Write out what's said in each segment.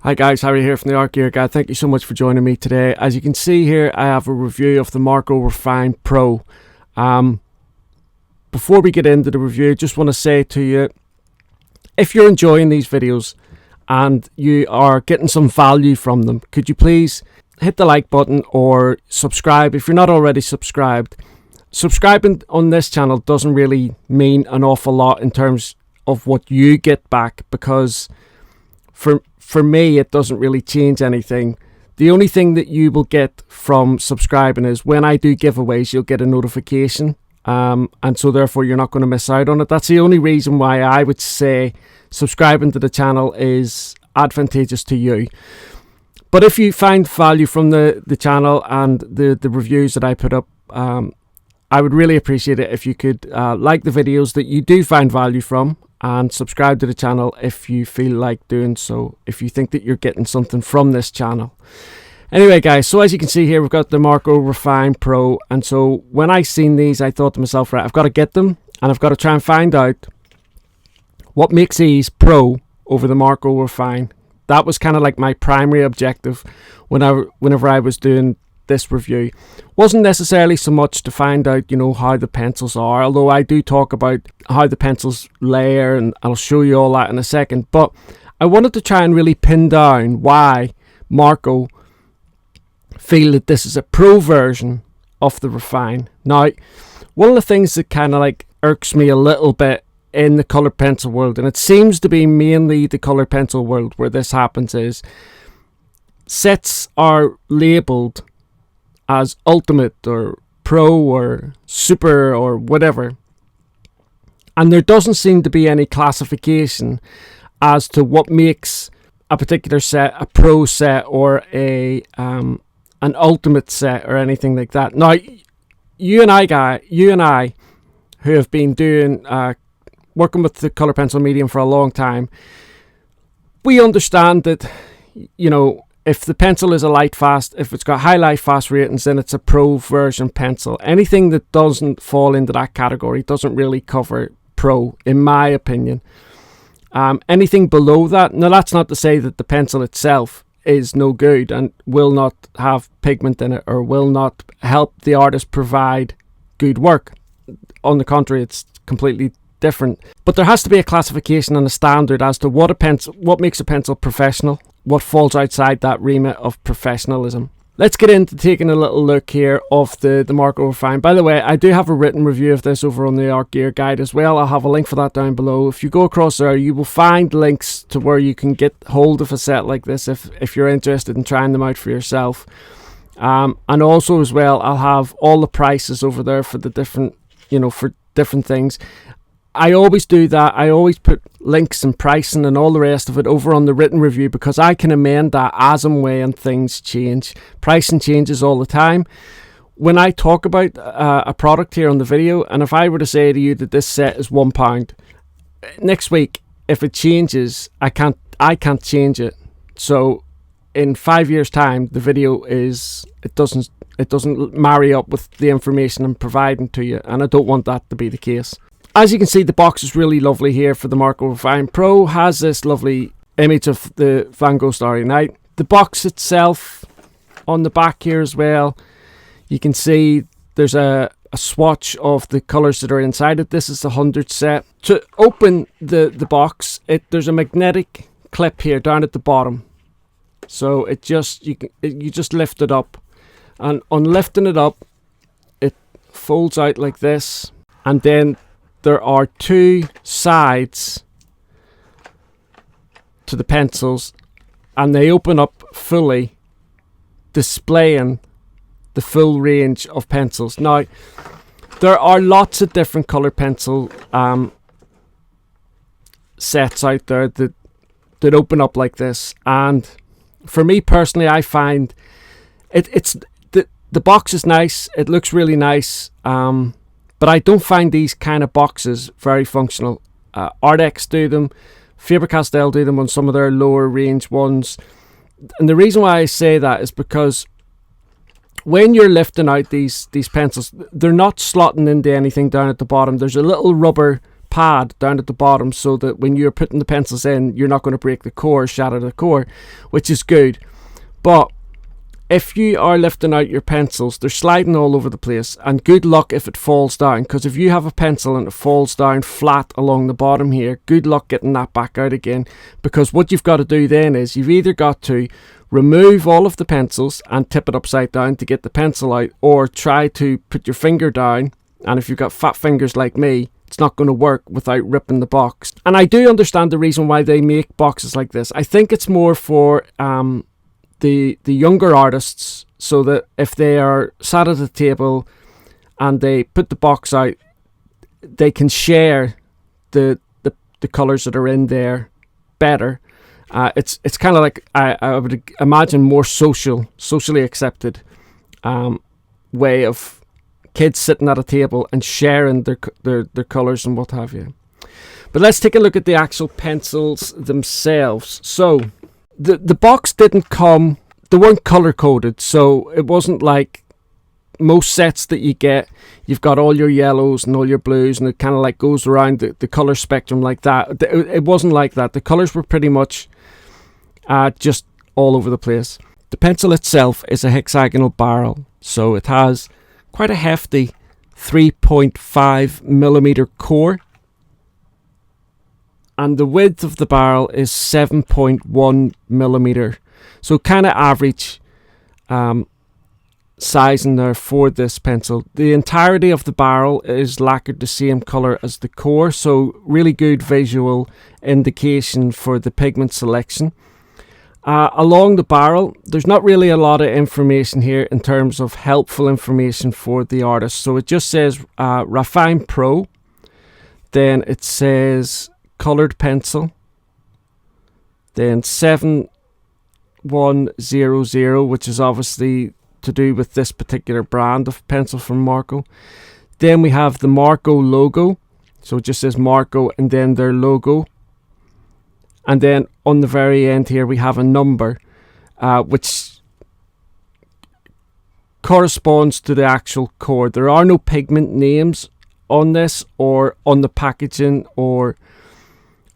Hi guys, Harry here from the Art Gear Guide. Thank you so much for joining me today. As you can see here, I have a review of the Marco Raffine Pro. Before we get into the review, just want to say to you, if you're enjoying these videos and you are getting some value from them, could you please hit the like button or subscribe if you're not already subscribed. Subscribing on this channel doesn't really mean an awful lot in terms of what you get back, because for me it doesn't really change anything. The only thing that you will get from subscribing is when I do giveaways, you'll get a notification, and so therefore you're not going to miss out on it. That's the only reason why I would say subscribing to the channel is advantageous to you. But if you find value from the channel and the reviews that I put up, I would really appreciate it if you could like the videos that you do find value from, and subscribe to the channel if you feel like doing so, if you think that you're getting something from this channel. Anyway guys, so as you can see here, we've got the Marco Raffine Pro, and so when I seen these, I thought to myself, right, I've got to get them, and I've got to try and find out what makes these pro over the Marco Raffine. That was kind of like my primary objective whenever I was doing this review. Wasn't necessarily so much to find out, you know, how the pencils are, although I do talk about how the pencils layer, and I'll show you all that in a second. But I wanted to try and really pin down why Marco feel that this is a pro version of the Raffine. Now, one of the things that kind of like irks me a little bit in the colored pencil world, and it seems to be mainly the colored pencil world where this happens, is sets are labeled as ultimate or pro or super or whatever, and there doesn't seem to be any classification as to what makes a particular set a pro set or a an ultimate set or anything like that. Now, you and I who have been doing working with the color pencil medium for a long time, we understand that, you know, if the pencil is a light fast, if it's got high light fast ratings, then it's a pro version pencil. Anything that doesn't fall into that category doesn't really cover pro, in my opinion. Anything below that, now that's not to say that the pencil itself is no good and will not have pigment in it or will not help the artist provide good work. On the contrary, it's completely different. But there has to be a classification and a standard as to what makes a pencil professional, what falls outside that remit of professionalism. Let's get into taking a little look here of the Marco Raffine. By the way, I do have a written review of this over on the Art Gear Guide as well. I'll have a link for that down below. If you go across there, you will find links to where you can get hold of a set like this if you're interested in trying them out for yourself. And also as well, I'll have all the prices over there for the different, you know, for different things. I always do that. I always put links and pricing and all the rest of it over on the written review, because I can amend that as and when things change. Pricing changes all the time. When I talk about a product here on the video, and if I were to say to you that this set is £1, next week, if it changes, I can't change it. So in 5 years' time, the video it doesn't marry up with the information I'm providing to you, and I don't want that to be the case. As you can see, the box is really lovely here for the Marco Raffine Pro. Has this lovely image of the Van Gogh Starry Night. The box itself on the back here as well, you can see there's a swatch of the colours that are inside it. This is the 100 set. To open the box, there's a magnetic clip here down at the bottom. So you just lift it up, and on lifting it up, it folds out like this, and then there are two sides to the pencils, and they open up fully, displaying the full range of pencils. Now, there are lots of different colour pencil sets out there that open up like this, and for me personally, I find the box is nice. It looks really nice. But I don't find these kind of boxes very functional. Artex do them, Faber-Castell do them on some of their lower range ones. And the reason why I say that is because when you're lifting out these pencils, they're not slotting into anything down at the bottom. There's a little rubber pad down at the bottom, so that when you're putting the pencils in, you're not going to break the core, shatter the core, which is good. But if you are lifting out your pencils, they're sliding all over the place, and good luck if it falls down, because if you have a pencil and it falls down flat along the bottom here, good luck getting that back out again, because what you've got to do then is you've either got to remove all of the pencils and tip it upside down to get the pencil out, or try to put your finger down, and if you've got fat fingers like me, it's not going to work without ripping the box. And I do understand the reason why they make boxes like this. I think it's more for the younger artists, so that if they are sat at a table and they put the box out, they can share the colours that are in there better. It's kind of like, I would imagine, more socially accepted way of kids sitting at a table and sharing their colours and what have you. But let's take a look at the actual pencils themselves. So the box didn't come, they weren't color coded, so it wasn't like most sets that you get. You've got all your yellows and all your blues, and it kind of like goes around the color spectrum like that. It wasn't like that. The colors were pretty much just all over the place. The pencil itself is a hexagonal barrel, so it has quite a hefty 3.5 millimeter core, and the width of the barrel is 7.1 millimeter, so kind of average size in there for this pencil. The entirety of the barrel is lacquered the same color as the core, so really good visual indication for the pigment selection. Along the barrel, there's not really a lot of information here in terms of helpful information for the artist. So it just says Raffine Pro, then it says colored pencil, then 7100, which is obviously to do with this particular brand of pencil from Marco. Then we have the Marco logo, so it just says Marco and then their logo. And then on the very end here we have a number which corresponds to the actual core. There are no pigment names on this, or on the packaging, or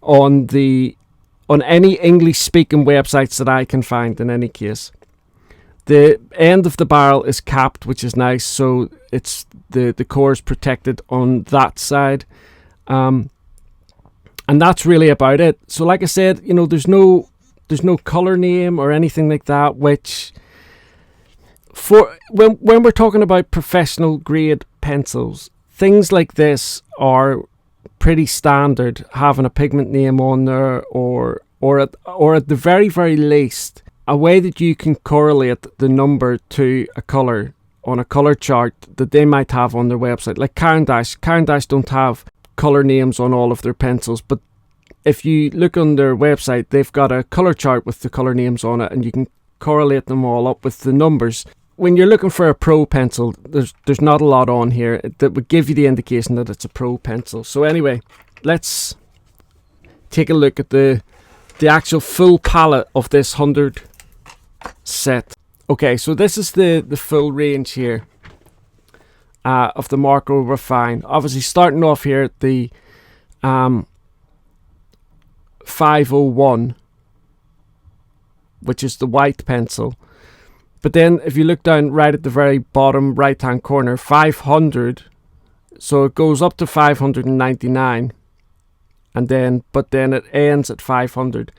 on any English speaking websites that I can find in any case. The end of the barrel is capped, which is nice, so it's the core is protected on that side. And that's really about it. So like I said, you know, there's no color name or anything like that, which for when we're talking about professional grade pencils, things like this are pretty standard, having a pigment name on there, or at the very, very least, a way that you can correlate the number to a color on a color chart that they might have on their website. Like Caran d'Ache don't have color names on all of their pencils, but if you look on their website, they've got a color chart with the color names on it, and you can correlate them all up with the numbers. When you're looking for a pro pencil, there's not a lot on here that would give you the indication that it's a pro pencil. So anyway, let's take a look at the actual full palette of this 100 set. Okay, so this is the full range here of the Marco Raffine. Obviously starting off here at the 501, which is the white pencil. But then if you look down right at the very bottom right hand corner, 500, so it goes up to 599, and then it ends at 500.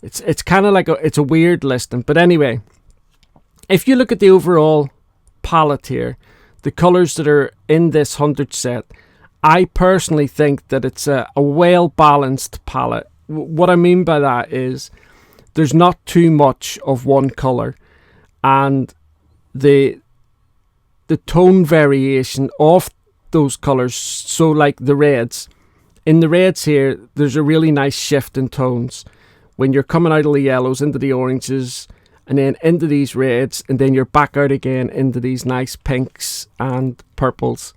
It's kind of like it's a weird listing. But anyway, if you look at the overall palette here, the colors that are in this 100 set, I personally think that it's a well balanced palette. What I mean by that is there's not too much of one color, and the tone variation of those colors. So like the reds, in the reds here, there's a really nice shift in tones when you're coming out of the yellows into the oranges, and then into these reds, and then you're back out again into these nice pinks and purples.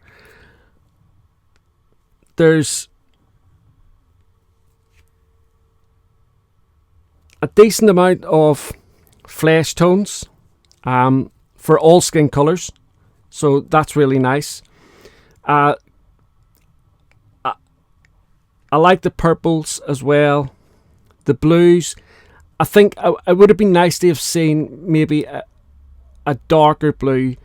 There's a decent amount of flesh tones for all skin colours, so that's really nice. I like the purples as well, the blues. I think it would have been nice to have seen maybe a darker blue.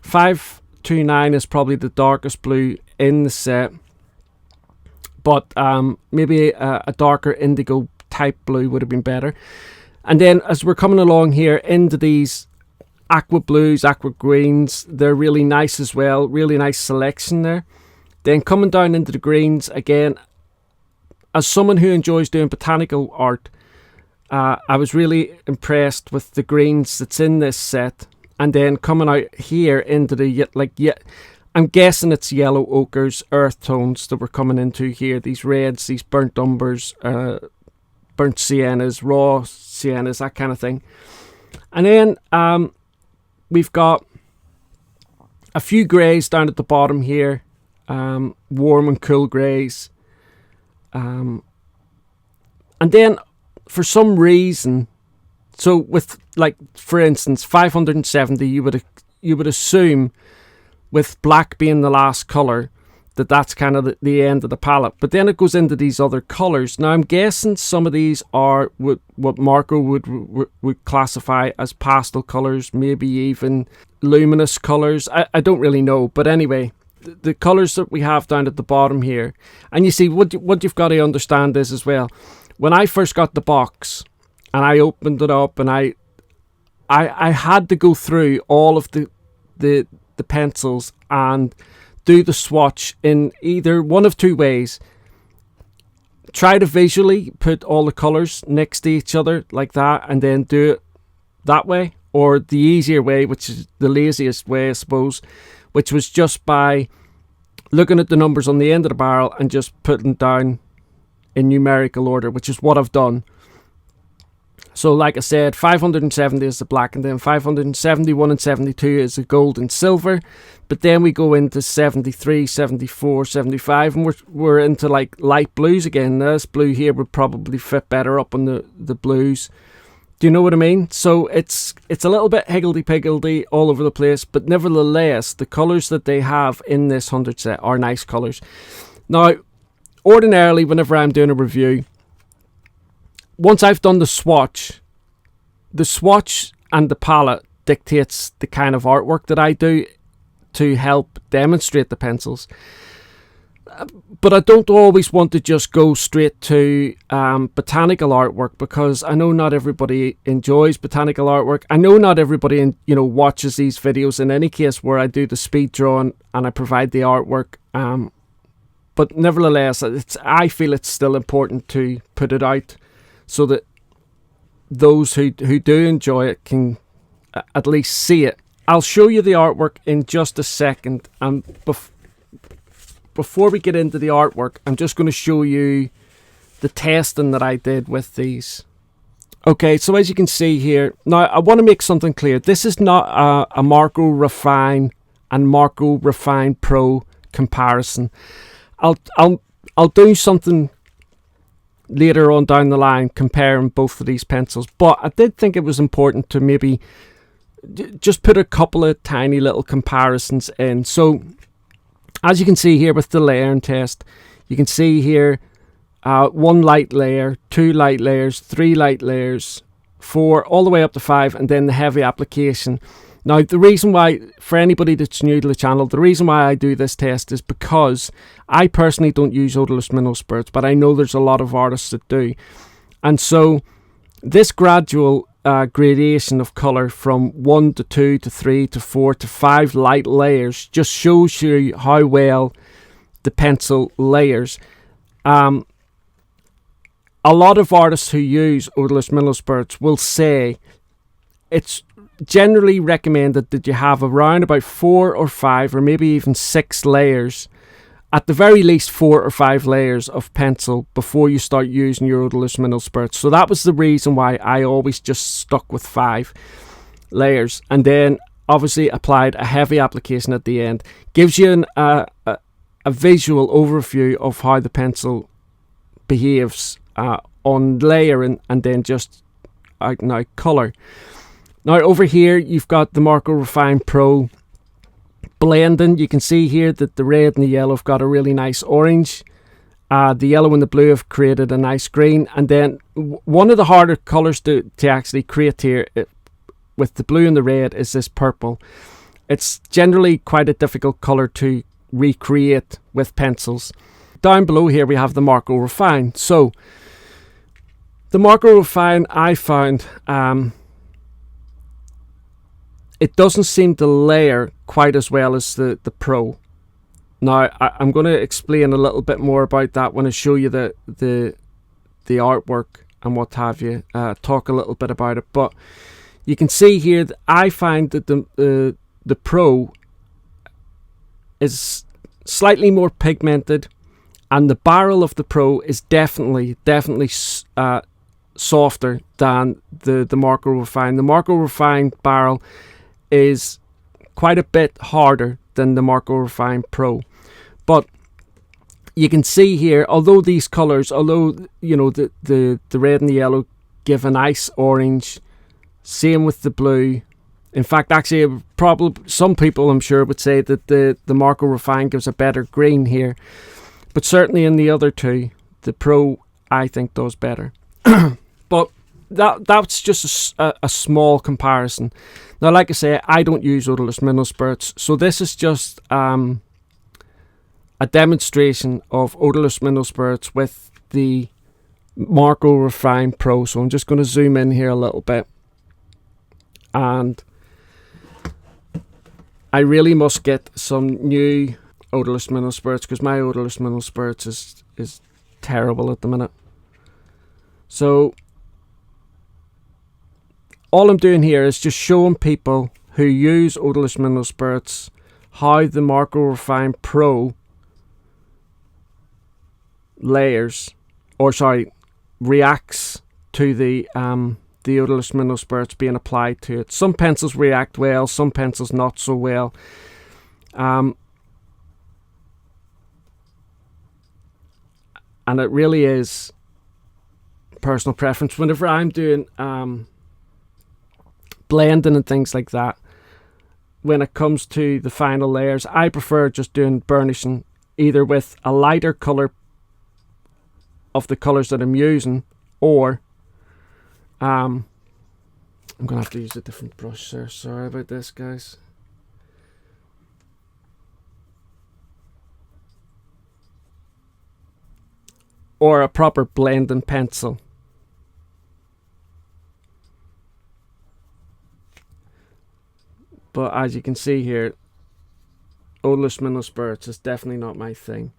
529 is probably the darkest blue in the set, but maybe a darker indigo type blue would have been better. And then as we're coming along here into these aqua blues, aqua greens, they're really nice as well, really nice selection there. Then coming down into the greens again, as someone who enjoys doing botanical art, I was really impressed with the greens that's in this set. And then coming out here into the, I'm guessing it's yellow ochres, earth tones that we're coming into here. These reds, these burnt umbers, burnt siennas, raw siennas, that kind of thing. And then we've got a few greys down at the bottom here, warm and cool greys. And then for some reason, so with, like, for instance, 570, you would assume, with black being the last colour, that's kind of the end of the palette. But then it goes into these other colours. Now I'm guessing some of these are what Marco would classify as pastel colours, maybe even luminous colours. I don't really know. But anyway, the colours that we have down at the bottom here. And you see, what you've got to understand is as well, when I first got the box and I opened it up and I had to go through all of the pencils and do the swatch in either one of two ways. Try to visually put all the colours next to each other like that and then do it that way, or the easier way, which is the laziest way I suppose, which was just by looking at the numbers on the end of the barrel and just putting down in numerical order, which is what I've done. So like I said, 570 is the black, and then 571 and 72 is the gold and silver. But then we go into 73, 74, 75, and we're into like light blues again. This blue here would probably fit better up on the blues. Do you know what I mean? So it's a little bit higgledy-piggledy all over the place, but nevertheless, the colours that they have in this 100 set are nice colours. Now, ordinarily, whenever I'm doing a review, once I've done the swatch and the palette dictates the kind of artwork that I do to help demonstrate the pencils. But I don't always want to just go straight to botanical artwork, because I know not everybody enjoys botanical artwork. I know not everybody watches these videos in any case where I do the speed drawing and I provide the artwork. But nevertheless, I feel it's still important to put it out so that those who do enjoy it can at least see it. I'll show you the artwork in just a second, and before we get into the artwork, I'm just going to show you the testing that I did with these. Okay, so as you can see here, now I want to make something clear. This is not a Marco Raffine and Marco Raffine Pro comparison. I'll do something later on down the line comparing both of these pencils, but I did think it was important to maybe just put a couple of tiny little comparisons in. So as you can see here with the layering test, you can see here one light layer, two light layers, three light layers, four, all the way up to 5, and then the heavy application. Now, the reason why, for anybody that's new to the channel, the reason why I do this test is because I personally don't use odorless mineral spirits, but I know there's a lot of artists that do. And so this gradual gradation of colour from 1 to 2 to 3 to 4 to 5 light layers just shows you how well the pencil layers. A lot of artists who use odorless mineral spirits will say it's generally recommended that you have around about 4 or 5 or maybe even 6 layers, at the very least 4 or 5 layers of pencil before you start using your odorless mineral spirits. So that was the reason why I always just stuck with 5 layers, and then obviously applied a heavy application at the end. Gives you a visual overview of how the pencil behaves on layering and then just out and out colour. Now over here you've got the Marco Raffine Pro blending. You can see here that the red and the yellow have got a really nice orange The yellow and the blue have created a nice green. And then one of the harder colours to actually create here with the blue and the red is this purple. It's generally quite a difficult colour to recreate with pencils. Down below here we have the Marco Raffine. So the Marco Raffine, I found it doesn't seem to layer quite as well as the Pro. Now I'm going to explain a little bit more about that when I show you the artwork and what have you. Talk a little bit about it, but you can see here that I find that the Pro is slightly more pigmented, and the barrel of the Pro is definitely softer than the Marco Raffine. The Marco Raffine barrel is quite a bit harder than the Marco Raffine Pro, but you can see here, although these colors, you know, the red and the yellow give a nice orange, same with the blue. In fact, actually, probably some people, I'm sure, would say that the Marco Raffine gives a better green here, but certainly in the other two, the Pro, I think, does better. But that's just a small comparison. Now, like I say, I don't use odorless mineral spirits, so this is just a demonstration of odorless mineral spirits with the Marco Raffine Pro. So I'm just going to zoom in here a little bit, and I really must get some new odorless mineral spirits, because my odorless mineral spirits is terrible at the minute. So all I'm doing here is just showing people who use odorless mineral spirits how the Marco Raffine Pro reacts to the odorless mineral spirits being applied to it. Some pencils react well, some pencils not so well. And it really is personal preference. Whenever I'm doing blending and things like that, when it comes to the final layers, I prefer just doing burnishing either with a lighter colour of the colours that I'm using, or I'm gonna have to use a different brush there. Sorry about this, guys. Or a proper blending pencil. But as you can see here, odorless mineral spirits is definitely not my thing.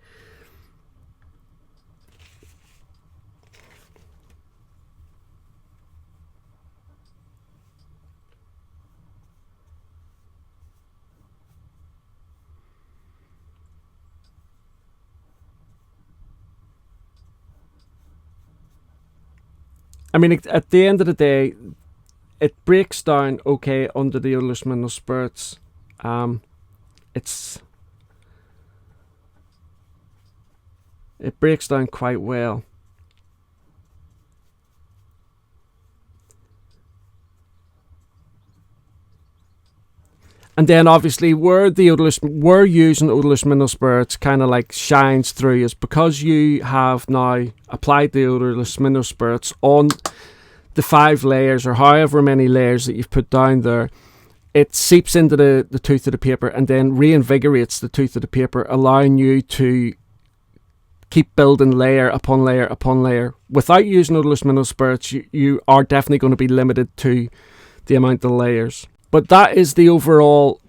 I mean, at the end of the day, it breaks down okay under the odorless mineral spirits. It breaks down quite well. And then obviously where we're using odorless mineral spirits kind of like shines through is because you have now applied the odorless mineral spirits on the 5 layers or however many layers that you've put down there. It seeps into the tooth of the paper and then reinvigorates the tooth of the paper, allowing you to keep building layer upon layer upon layer. Without using odorless mineral spirits, you are definitely going to be limited to the amount of layers. But that is the overall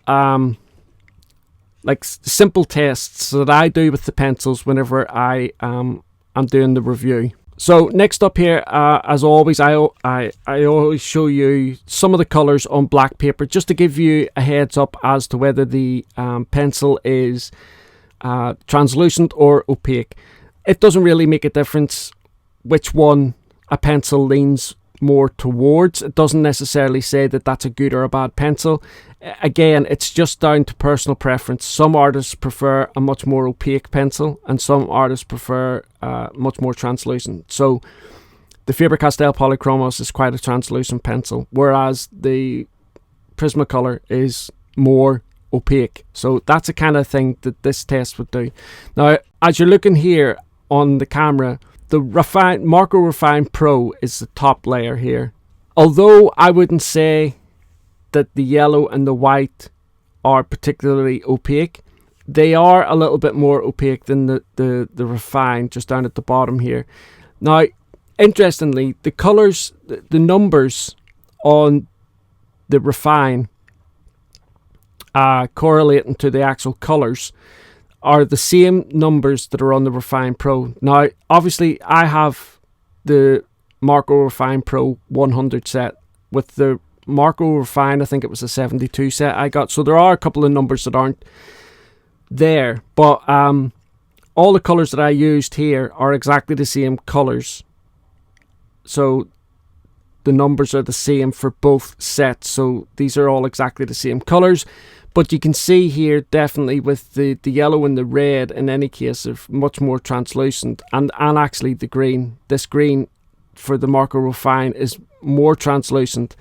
like simple tests that I do with the pencils whenever I'm doing the review. So next up here, as always, I always show you some of the colours on black paper just to give you a heads up as to whether the pencil is translucent or opaque. It doesn't really make a difference which one a pencil leans more towards. It doesn't necessarily say that that's a good or a bad pencil. Again, it's just down to personal preference. Some artists prefer a much more opaque pencil and some artists prefer much more translucent. So the Faber-Castell Polychromos is quite a translucent pencil, whereas the Prismacolor is more opaque. So that's the kind of thing that this test would do. Now, as you're looking here, on the camera, the Marco Raffine Pro is the top layer here. Although I wouldn't say that the yellow and the white are particularly opaque, they are a little bit more opaque than the Raffine just down at the bottom here. Now, interestingly, the colours, the numbers on the Raffine correlating to the actual colours are the same numbers that are on the Raffine Pro. Now, obviously, I have the Marco Raffine Pro 100 set. With the Marco Raffine, I think it was a 72 set I got. So there are a couple of numbers that aren't there. But all the colours that I used here are exactly the same colours. So the numbers are the same for both sets. So these are all exactly the same colours. But you can see here, definitely with the yellow and the red, in any case, are much more translucent. And actually the green, this green for the Marco Raffine is more translucent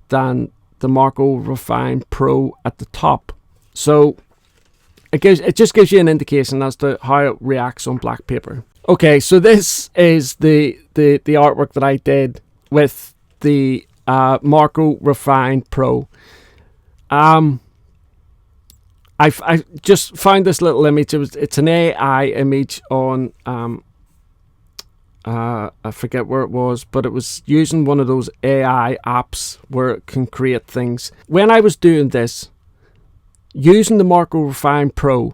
than the Marco Raffine Pro at the top. So it just gives you an indication as to how it reacts on black paper. Okay, so this is the artwork that I did with the Marco Raffine Pro. I just found this little image. It's an AI image on I forget where it was, but it was using one of those AI apps where it can create things. When I was doing this, using the Marco Raffine Pro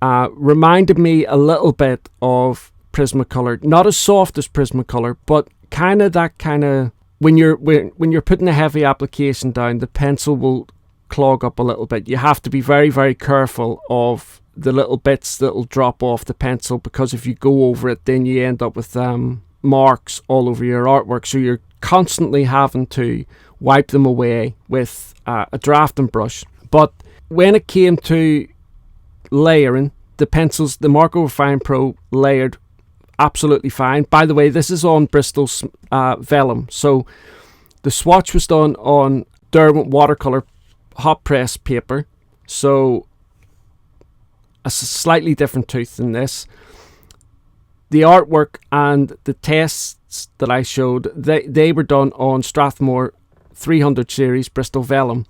reminded me a little bit of Prismacolor. Not as soft as Prismacolor, but kind of when you're putting a heavy application down, the pencil will clog up a little bit. You have to be very, very careful of the little bits that will drop off the pencil, because if you go over it, then you end up with marks all over your artwork. So you're constantly having to wipe them away with a drafting brush. But when it came to layering, the pencils, the Marco Raffine Pro layered absolutely fine. By the way, this is on Bristol's vellum. So the swatch was done on Derwent watercolor hot press paper, so a slightly different tooth than this. The artwork and the tests that I showed, they were done on Strathmore 300 series Bristol vellum,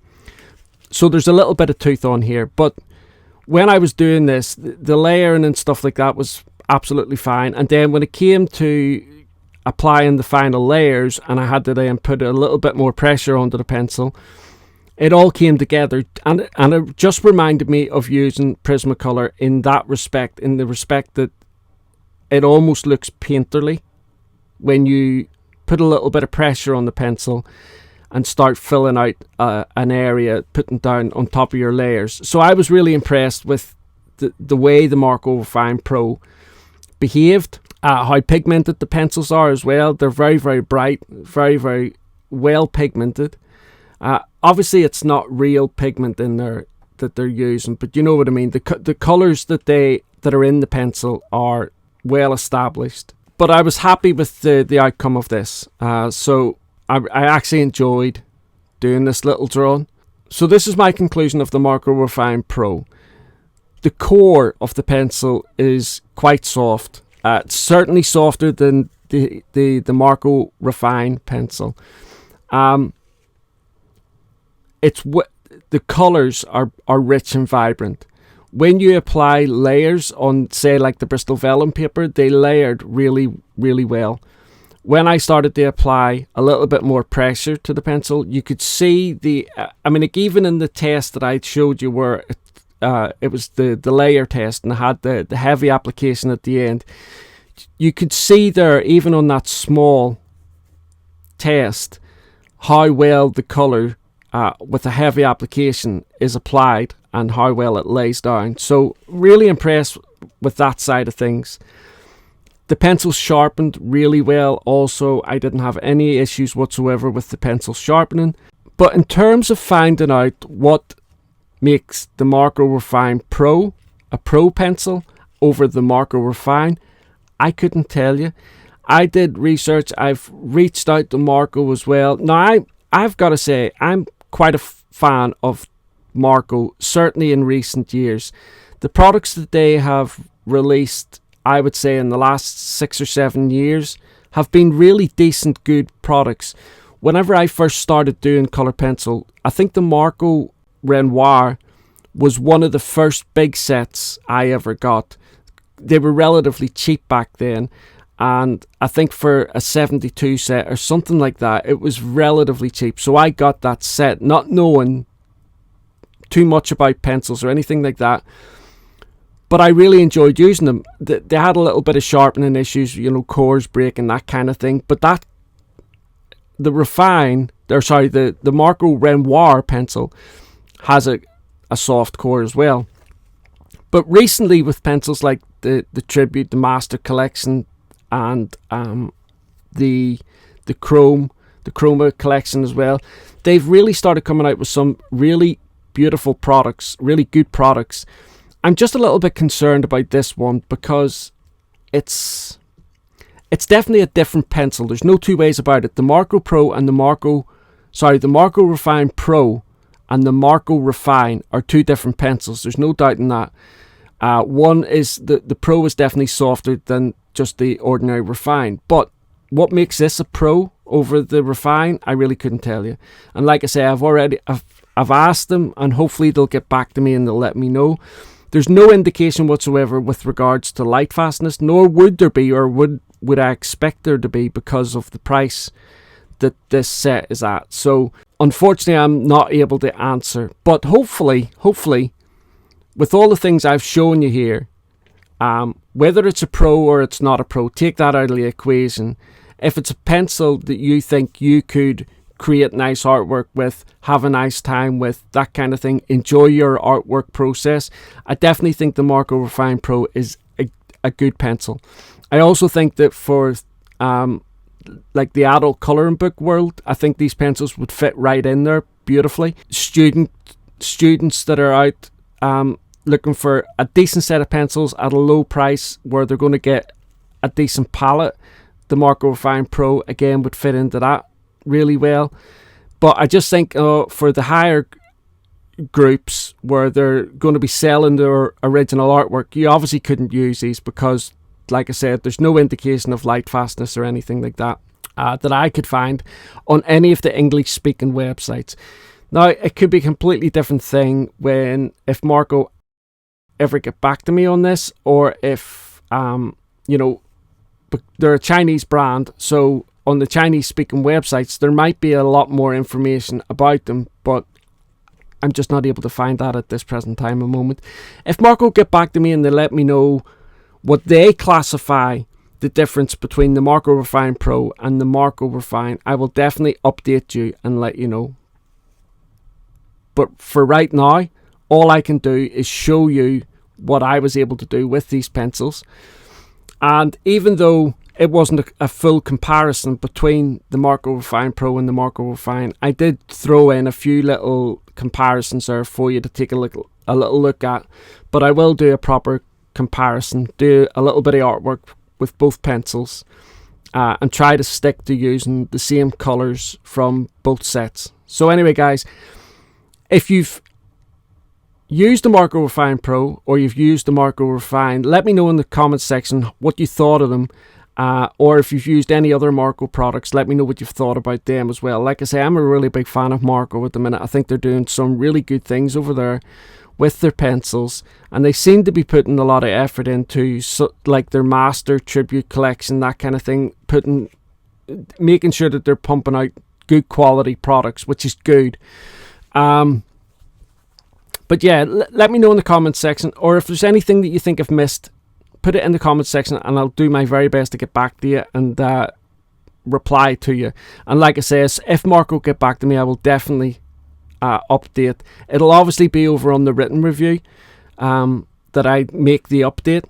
so there's a little bit of tooth on here. But when I was doing this, the layering and stuff like that was absolutely fine. And then when it came to applying the final layers, and I had to then put a little bit more pressure onto the pencil, it all came together, and it just reminded me of using Prismacolor in that respect, in the respect that it almost looks painterly when you put a little bit of pressure on the pencil and start filling out an area, putting down on top of your layers. So I was really impressed with the way the Marco Raffine Pro behaved, how pigmented the pencils are as well. They're very, very bright, very, very well pigmented. Obviously, it's not real pigment in there that they're using, but you know what I mean. The colours that are in the pencil are well established. But I was happy with the outcome of this. So I actually enjoyed doing this little drawing. So this is my conclusion of the Marco Raffine Pro. The core of the pencil is quite soft. It's certainly softer than the Marco Raffine pencil. The colours are rich and vibrant. When you apply layers on, say, like the Bristol vellum paper, they layered really, really well. When I started to apply a little bit more pressure to the pencil, you could see even in the test that I showed you, where it was the layer test and I had the heavy application at the end, you could see there, even on that small test, how well the colour with a heavy application is applied and how well it lays down. So really impressed with that side of things. The pencil sharpened really well also. I didn't have any issues whatsoever with the pencil sharpening. But in terms of finding out what makes the Marco Raffine Pro a pro pencil over the Marco Raffine, I couldn't tell you. I did research. I've reached out to Marco as well. Now, I've got to say, I'm quite a fan of Marco, certainly in recent years. The products that they have released I would say in the last 6 or 7 years, have been really decent, good products. Whenever I first started doing colour pencil, I think the Marco Renoir was one of the first big sets I ever got. They were relatively cheap back then, and I think for a 72 set or something like that, it was relatively cheap. So I got that set, not knowing too much about pencils or anything like that, but I really enjoyed using them. They had a little bit of sharpening issues, you know, cores breaking, that kind of thing, but the Marco Renoir pencil has a soft core as well. But recently with pencils like the Tribute, the Master Collection, and the Chroma collection as well, they've really started coming out with some really beautiful products, really good products. I'm just a little bit concerned about this one because it's definitely a different pencil. There's no two ways about it. The Marco Raffine Pro and the Marco Raffine are two different pencils. There's no doubt in that. One is the Pro is definitely softer than just the ordinary Raffine. But what makes this a Pro over the Raffine, I really couldn't tell you. And like I say, I've asked them, and hopefully they'll get back to me and they'll let me know. There's no indication whatsoever with regards to light fastness, nor would there be, or would I expect there to be, because of the price that this set is at. So unfortunately I'm not able to answer, but hopefully with all the things I've shown you here, whether it's a Pro or it's not a Pro, take that out of the equation. If it's a pencil that you think you could create nice artwork with, have a nice time with, that kind of thing, enjoy your artwork process, I definitely think the Marco Raffine Pro is a good pencil. I also think that for like the adult colouring book world, I think these pencils would fit right in there beautifully. Students that are out looking for a decent set of pencils at a low price where they're going to get a decent palette, the Marco Raffine Pro again would fit into that really well. But I just think for the higher groups where they're going to be selling their original artwork, you obviously couldn't use these because, like I said, there's no indication of light fastness or anything like that that I could find on any of the English speaking websites. Now, it could be a completely different thing if Marco ever get back to me on this, or if they're a Chinese brand, so on the Chinese speaking websites there might be a lot more information about them, but I'm just not able to find that at this present time and moment. If Marco get back to me and they let me know what they classify the difference between the Marco Raffine Pro and the Marco Raffine, I will definitely update you and let you know. But for right now, all I can do is show you what I was able to do with these pencils. And even though it wasn't a full comparison between the Marco Raffine Pro and the Marco Raffine, I did throw in a few little comparisons there for you to take a little look at. But I will do a proper comparison, do a little bit of artwork with both pencils, and try to stick to using the same colours from both sets. So anyway, guys, if you've used the Marco Raffine Pro or you've used the Marco Raffine, let me know in the comments section what you thought of them, or if you've used any other Marco products, let me know what you've thought about them as well. Like I say, I'm a really big fan of Marco at the minute. I think they're doing some really good things over there with their pencils, and they seem to be putting a lot of effort into like their Master Tribute collection, that kind of thing, making sure that they're pumping out good quality products, which is good. But yeah, let me know in the comments section, or if there's anything that you think I've missed, put it in the comments section and I'll do my very best to get back to you and reply to you. And like I say, if Marco get back to me, I will definitely update. It'll obviously be over on the written review that I make the update,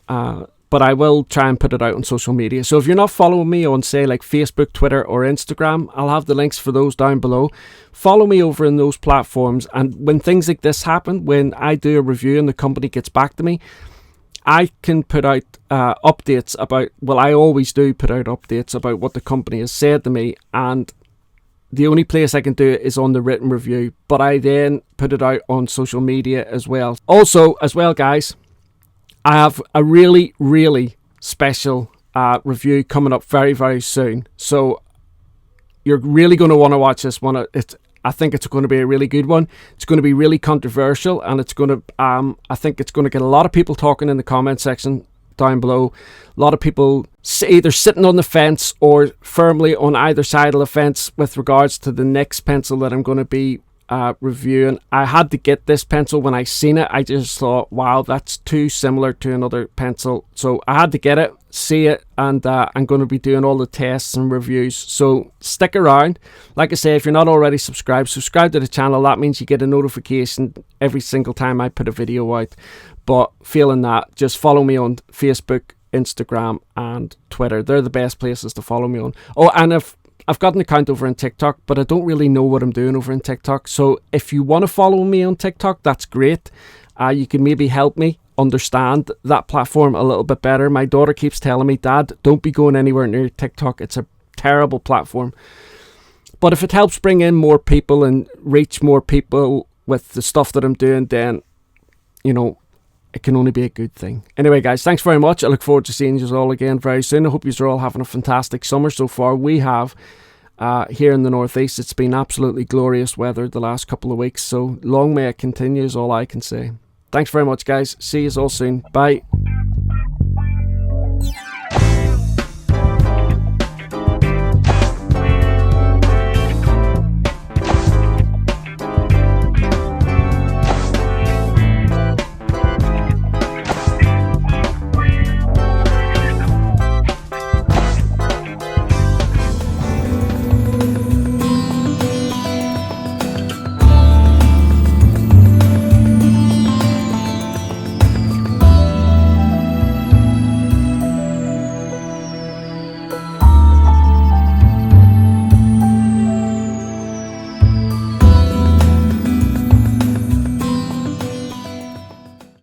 but I will try and put it out on social media. So if you're not following me on, say, like Facebook, Twitter or Instagram, I'll have the links for those down below. Follow me over in those platforms, and when things like this happen, when I do a review and the company gets back to me, I can put out updates about, well, I always do put out updates about what the company has said to me, and the only place I can do it is on the written review, but I then put it out on social media as well. Also, as well, guys, I have a really, really special review coming up very, very soon. So you're really going to want to watch this one. I think it's going to be a really good one. It's going to be really controversial, and it's going to I think it's going to get a lot of people talking in the comment section down below. A lot of people either sitting on the fence or firmly on either side of the fence with regards to the next pencil that I'm going to be reviewing. I had to get this pencil when I seen it. I just thought, wow, that's too similar to another pencil. So I had to get it, see it, and I'm going to be doing all the tests and reviews. So stick around. Like I say, if you're not already subscribed to the channel. That means you get a notification every single time I put a video out. But failing that, just follow me on Facebook, Instagram, and Twitter. They're the best places to follow me on. Oh, and I've got an account over on TikTok, but I don't really know what I'm doing over on TikTok. So if you want to follow me on TikTok, that's great. You can maybe help me understand that platform a little bit better. My daughter keeps telling me, Dad, don't be going anywhere near TikTok. It's a terrible platform. But if it helps bring in more people and reach more people with the stuff that I'm doing, then, you know, it can only be a good thing. Anyway, guys, thanks very much. I look forward to seeing you all again very soon. I hope you're all having a fantastic summer so far. We have here in the northeast. It's been absolutely glorious weather the last couple of weeks. So long may it continue is all I can say. Thanks very much, guys. See you all soon. Bye.